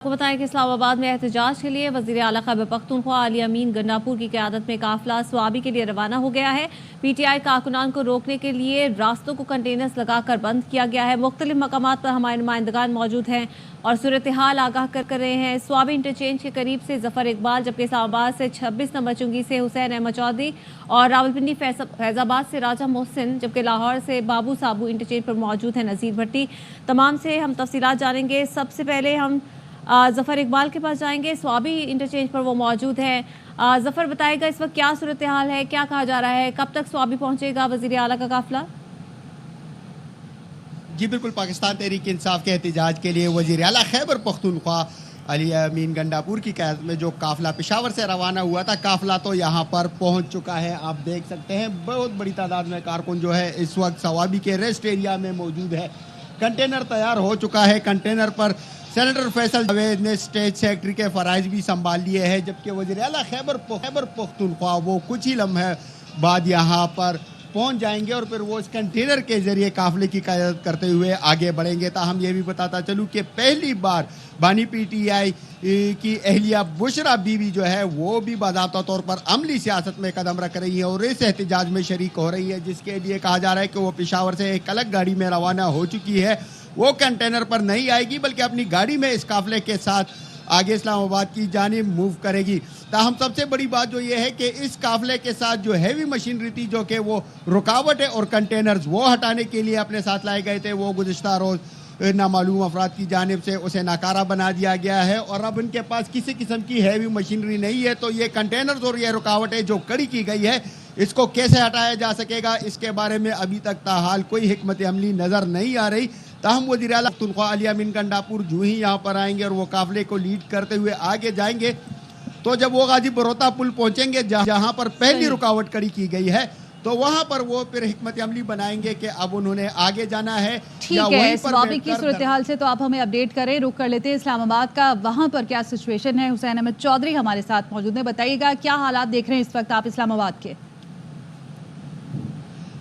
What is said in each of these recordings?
आपको बताएं कि इस्लामाबाद में एहतजाज के लिए वज़ीर आला खैबर पख्तूनख्वा अली अमीन गंडापुर की क़यादत में काफ़िला स्वाबी के लिए रवाना हो गया है। पीटीआई कारकुनान को रोकने के लिए रास्तों को कंटेनर्स लगाकर बंद किया गया है। मुख्तलिफ मकामात पर हमारे नुमाइंदगान मौजूद हैं और सूरत हाल आगाह कर रहे हैं। स्वाबी इंटरचेंज के करीब से जफ़र इकबाल, जबकि इस्लामाबाद से 26 नंबर चुंगी से हुसैन अहमद चौधरी और रावलपिंडी फैज़ाबाद से राजा मोहसिन, जबकि लाहौर से बाबू साबू इंटरचेंज पर मौजूद है नज़ीर भट्टी। तमाम से हम तफसीलात जानेंगे। सबसे पहले हम ज़फ़र इकबाल के पास जाएंगे। स्वाबी इंटरचेंज पर वो मौजूद है। ज़फ़र बताएगा इस वक्त क्या सूरत हाल है, क्या कहा जा रहा है, कब तक स्वाबी पहुंचेगा वज़ीर आला का काफिला? जी बिल्कुल, पाकिस्तान तहरीक इंसाफ के एहतजाज के लिए वज़ीर आला खैबर पख्तूनख्वा अली अमीन गंडापुर की क़यादत में जो काफ़िला पेशावर से रवाना हुआ था, काफ़िला तो यहाँ पर पहुँच चुका है। आप देख सकते हैं बहुत बड़ी तादाद में कारकुन जो है इस वक्त स्वाबी के रेस्ट एरिया में मौजूद है। कंटेनर तैयार हो चुका है। कंटेनर पर सेनेटर फैसल जावेद ने स्टेट सेक्रेटरी के फ़राइज़ भी संभाल लिए हैं, जबकि वज़ीर आला खैबर पख्तूनख्वा वो कुछ ही लम्हे बाद यहाँ पर पहुँच जाएंगे और फिर वो इस कंटेनर के ज़रिए काफ़िले की क़यादत करते हुए आगे बढ़ेंगे। ताहम ये भी बताता चलूँ कि पहली बार बानी पीटीआई की अहलिया बुशरा बीवी जो है वो भी बाज़ाब्ता तौर पर अमली सियासत में कदम रख रही है और इस एहतजाज में शरीक हो रही है, जिसके लिए कहा जा रहा है कि वो पेशावर से एक अलग गाड़ी में रवाना हो चुकी है। वो कंटेनर पर नहीं आएगी बल्कि अपनी गाड़ी में इस काफ़िले के साथ आगे इस्लामाबाद की जानिब मूव करेगी। ताहम सबसे बड़ी बात जो ये है कि इस काफ़िले के साथ जो हैवी मशीनरी थी, जो कि वो रुकावट है और कंटेनर्स वो हटाने के लिए अपने साथ लाए गए थे, वो गुज़िश्ता रोज़ नामालूम अफराद की जानिब से उसे नाकारा बना दिया गया है और अब इनके पास किसी किस्म की हैवी मशीनरी नहीं है। तो ये कंटेनर्स और ये रुकावटें जो कड़ी की गई है, इसको कैसे हटाया जा सकेगा, इसके बारे में अभी तक ताहाल कोई हिकमत अमली नज़र नहीं आ रही। ताहम वज़ीर आला पख्तूनख्वा अली अमीन गंडापुर जो ही यहाँ पर आएंगे और वो काफ़िले को लीड करते हुए आगे जाएंगे, तो जब वो गाजी बरोता पुल पहुँचेंगे जहाँ पर पहली रुकावट खड़ी की गई है, तो वहाँ पर वो फिर हिकमत अमली बनाएंगे कि अब उन्होंने आगे जाना है। ठीक है, स्वाबी की सूरत हाल से तो आप हमें अपडेट करें। रुक कर लेते हैं इस्लामाबाद का, वहाँ पर क्या सिचुएशन है। हुसैन अहमद चौधरी हमारे साथ मौजूद है, बताइएगा क्या हालात देख रहे हैं इस वक्त आप इस्लामाबाद के?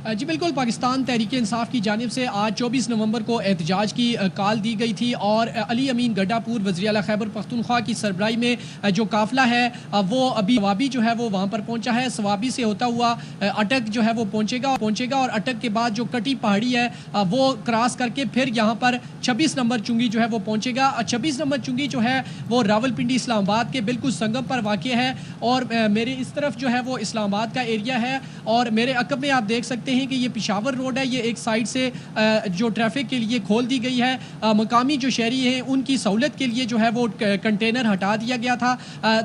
जी बिल्कुल, पाकिस्तान तहरीक इंसाफ की जानिब से आज 24 नवंबर को एहतजाज की कॉल दी गई थी और अली अमीन गंडापुर वज़ीर आला खैबर पख्तूनख्वा की सरबराही में जो काफ़िला है वो अभी स्वाबी जो है वो वहाँ पर पहुँचा है। स्वाबी से होता हुआ अटक जो है वो पहुँचेगा और अटक के बाद जो कटी पहाड़ी है वो क्रॉस करके फिर यहाँ पर 26 नंबर चुंगी जो है वो पहुँचेगा। 26 नंबर चुंगी जो है वो रावलपिंडी इस्लामाबाद के बिल्कुल संगम पर वाक़ है और मेरे इस तरफ जो है वो इस्लामाबाद का एरिया है और मेरे अकब में आप देख सकते हैं कि ये पेशावर रोड है। ये एक साइड से जो ट्रैफिक के लिए खोल दी गई है। मकामी जो शहरी हैं उनकी सहूलत के लिए जो है वो कंटेनर हटा दिया गया था।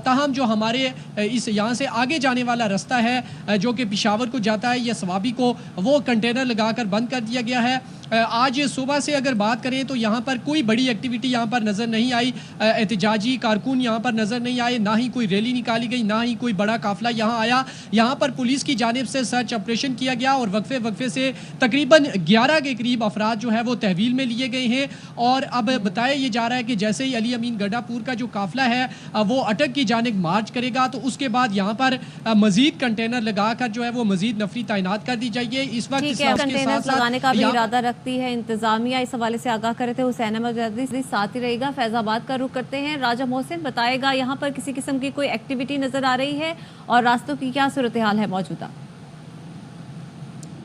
ताहम जो हमारे इस यहाँ से आगे जाने वाला रास्ता है जो कि पेशावर को जाता है या स्वाबी को, वो कंटेनर लगाकर बंद कर दिया गया है। आज सुबह से अगर बात करें तो यहाँ पर कोई बड़ी एक्टिविटी यहाँ पर नज़र नहीं आई। एहतजाजी कारकुन यहाँ पर नज़र नहीं आए, ना ही कोई रैली निकाली गई, ना ही कोई बड़ा काफिला यहाँ आया। यहाँ पर पुलिस की जानिब से सर्च ऑपरेशन किया गया और वक्फे से तकरीबन 11 के करीब अफराद जो है वो तहवील में लिए गए हैं। और अब बताया ये जा रहा है कि जैसे ही अली अमीन गंडापुर का जो काफिला है वो अटक की जानिब मार्च करेगा तो उसके बाद यहाँ पर मजीद कंटेनर लगाकर जो है वो मजीद नफरी तैनात कर दी जाएगी। इस वक्त लगाने का भी इरादा रखती है इंतजामिया, इस हवाले से आगाह करे थे हुसैन अहमद चौधरी, साथ ही रहेगा। फैजाबाद का रुख करते हैं, राजा मोहसिन बताएगा यहाँ पर किसी किस्म की कोई एक्टिविटी नजर आ रही है और रास्तों की क्या सूरत हाल है मौजूदा?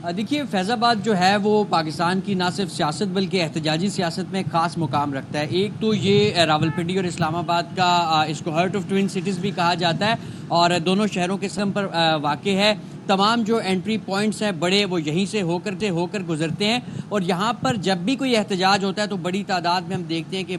देखिए, फैज़ाबाद जो है वो पाकिस्तान की ना सिर्फ सियासत बल्कि एहतजाजी सियासत में ख़ास मुकाम रखता है। एक तो ये रावलपिंडी और इस्लामाबाद का इसको हार्ट ऑफ ट्विन सिटीज़ भी कहा जाता है और दोनों शहरों के संगम पर वाक़ है। तमाम जो एंट्री पॉइंट्स हैं बड़े, वो यहीं से होकर गुजरते हैं और यहाँ पर जब भी कोई एहतजाज होता है तो बड़ी तादाद में हम देखते हैं कि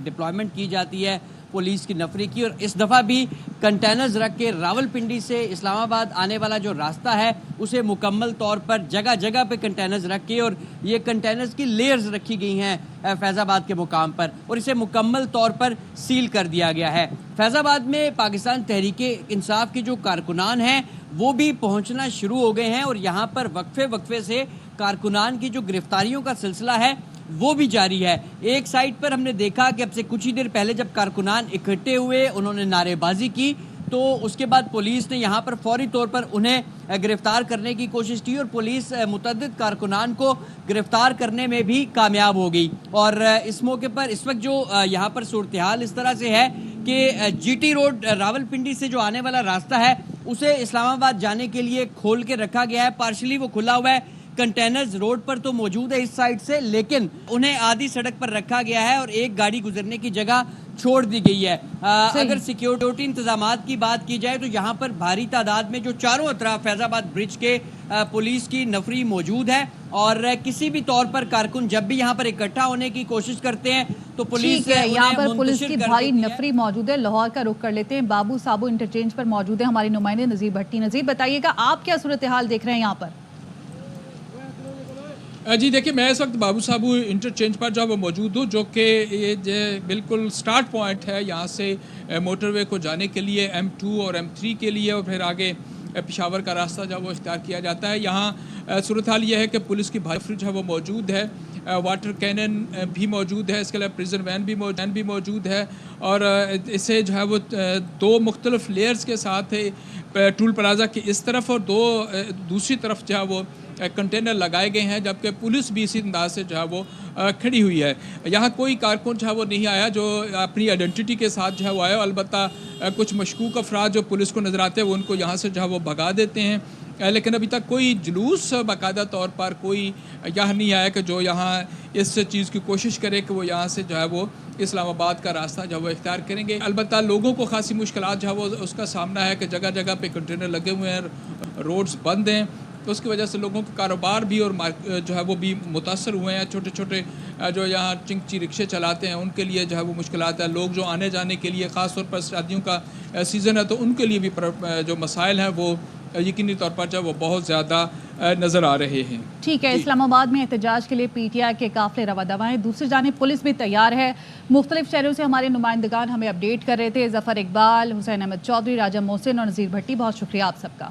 डिप्लॉयमेंट की जाती है पुलिस की नफरी की। और इस दफ़ा भी कंटेनर्स रख के रावलपिंडी से इस्लामाबाद आने वाला जो रास्ता है उसे मुकम्मल तौर पर जगह जगह पे कंटेनर्स रख के, और ये कंटेनर्स की लेयर्स रखी गई हैं फैज़ाबाद के मुकाम पर और इसे मुकम्मल तौर पर सील कर दिया गया है। फैज़ाबाद में पाकिस्तान तहरीक इंसाफ के जो कारकुनान हैं वो भी पहुँचना शुरू हो गए हैं और यहाँ पर वक्फे से कारकुनान की जो गिरफ्तारियों का सिलसिला है वो भी जारी है। एक साइड पर हमने देखा कि अब से कुछ ही देर पहले जब कारकुनान इकट्ठे हुए, उन्होंने नारेबाजी की, تو اس کے بعد پولیس نے یہاں پر فوری طور پر انہیں گرفتار کرنے کی کوشش کی اور پولیس متعدد کارکنان کو گرفتار کرنے میں بھی کامیاب ہو گئی. اور اس موقع پر اس وقت جو یہاں پر صورتحال اس طرح سے ہے کہ جی ٹی روڈ راولپنڈی سے جو آنے والا راستہ ہے اسے اسلام آباد جانے کے لیے کھول کے رکھا گیا ہے. پارشلی وہ کھلا ہوا ہے. کنٹینرز روڈ پر تو موجود ہے اس سائڈ سے, لیکن انہیں آدھی سڑک پر رکھا گیا ہے اور ایک گاڑی گزرنے کی جگہ چھوڑ دی گئی ہے. اگر سیکیورٹی انتظامات کی بات کی جائے تو یہاں پر بھاری تعداد میں جو چاروں اطراف فیض آباد برج کے پولیس کی نفری موجود ہے اور کسی بھی طور پر کارکن جب بھی یہاں پر اکٹھا ہونے کی کوشش کرتے ہیں تو پولیس یہاں پر پولیس کی بھاری نفری موجود ہے. لاہور کا رخ کر لیتے ہیں, بابو صابو انٹرچینج پر موجود ہے ہمارے نمائندے نذیر بھٹی. نذیر بتائیے گا آپ کیا صورتحال دیکھ رہے ہیں یہاں پر؟ جی دیکھیں, میں اس وقت بابو صابو انٹرچینج پر جو وہ موجود ہوں, جو کہ یہ بالکل سٹارٹ پوائنٹ ہے یہاں سے موٹر وے کو جانے کے لیے M2 اور M3 کے لیے, اور پھر آگے پشاور کا راستہ جو وہ اختیار کیا جاتا ہے. یہاں صورتحال یہ ہے کہ پولیس کی بھاری جو ہے وہ موجود ہے, واٹر کینن بھی موجود ہے, اس کے علاوہ پریزن وین بھی موجود ہے, اور اسے جو ہے وہ دو مختلف لیئرز کے ساتھ ٹول پلازا کی اس طرف اور دوسری طرف جو ہے وہ کنٹینر لگائے گئے ہیں, جبکہ پولیس بھی اسی انداز سے جو ہے وہ کھڑی ہوئی ہے. یہاں کوئی کارکن جو ہے وہ نہیں آیا جو اپنی آئیڈینٹی کے ساتھ جو ہے وہ آیا. البتہ کچھ مشکوک افراد جو پولیس کو نظر آتے ہیں وہ ان کو یہاں سے جو ہے وہ بھگا دیتے ہیں, لیکن ابھی تک کوئی جلوس باقاعدہ طور پر کوئی یہاں نہیں آیا کہ جو یہاں اس چیز کی کوشش کرے کہ وہ یہاں سے جو ہے وہ اسلام آباد کا راستہ جو ہے وہ اختیار کریں گے. البتہ لوگوں کو خاصی مشکلات جو ہے وہ اس کا سامنا ہے کہ جگہ جگہ پہ کنٹینر لگے ہوئے ہیں, روڈز بند ہیں, تو اس کی وجہ سے لوگوں کے کاروبار بھی اور جو ہے وہ بھی متاثر ہوئے ہیں. چھوٹے چھوٹے جو یہاں چنگچی رکشے چلاتے ہیں ان کے لیے جو ہے وہ مشکلات ہیں. لوگ جو آنے جانے کے لیے خاص طور پر شادیوں کا سیزن ہے تو ان کے لیے بھی جو مسائل ہیں وہ یقینی طور پر جو وہ بہت زیادہ نظر آ رہے ہیں. ٹھیک ہے, اسلام آباد میں احتجاج کے لیے پی ٹی آئی کے قافلے رواں دواں ہیں. دوسری جانب پولیس بھی تیار ہے. مختلف شہروں سے ہمارے نمائندگان ہمیں اپڈیٹ کر رہے تھے. ظفر اقبال, حسین احمد چودھری, راجہ محسن اور نذیر بھٹی, بہت شکریہ آپ سب کا.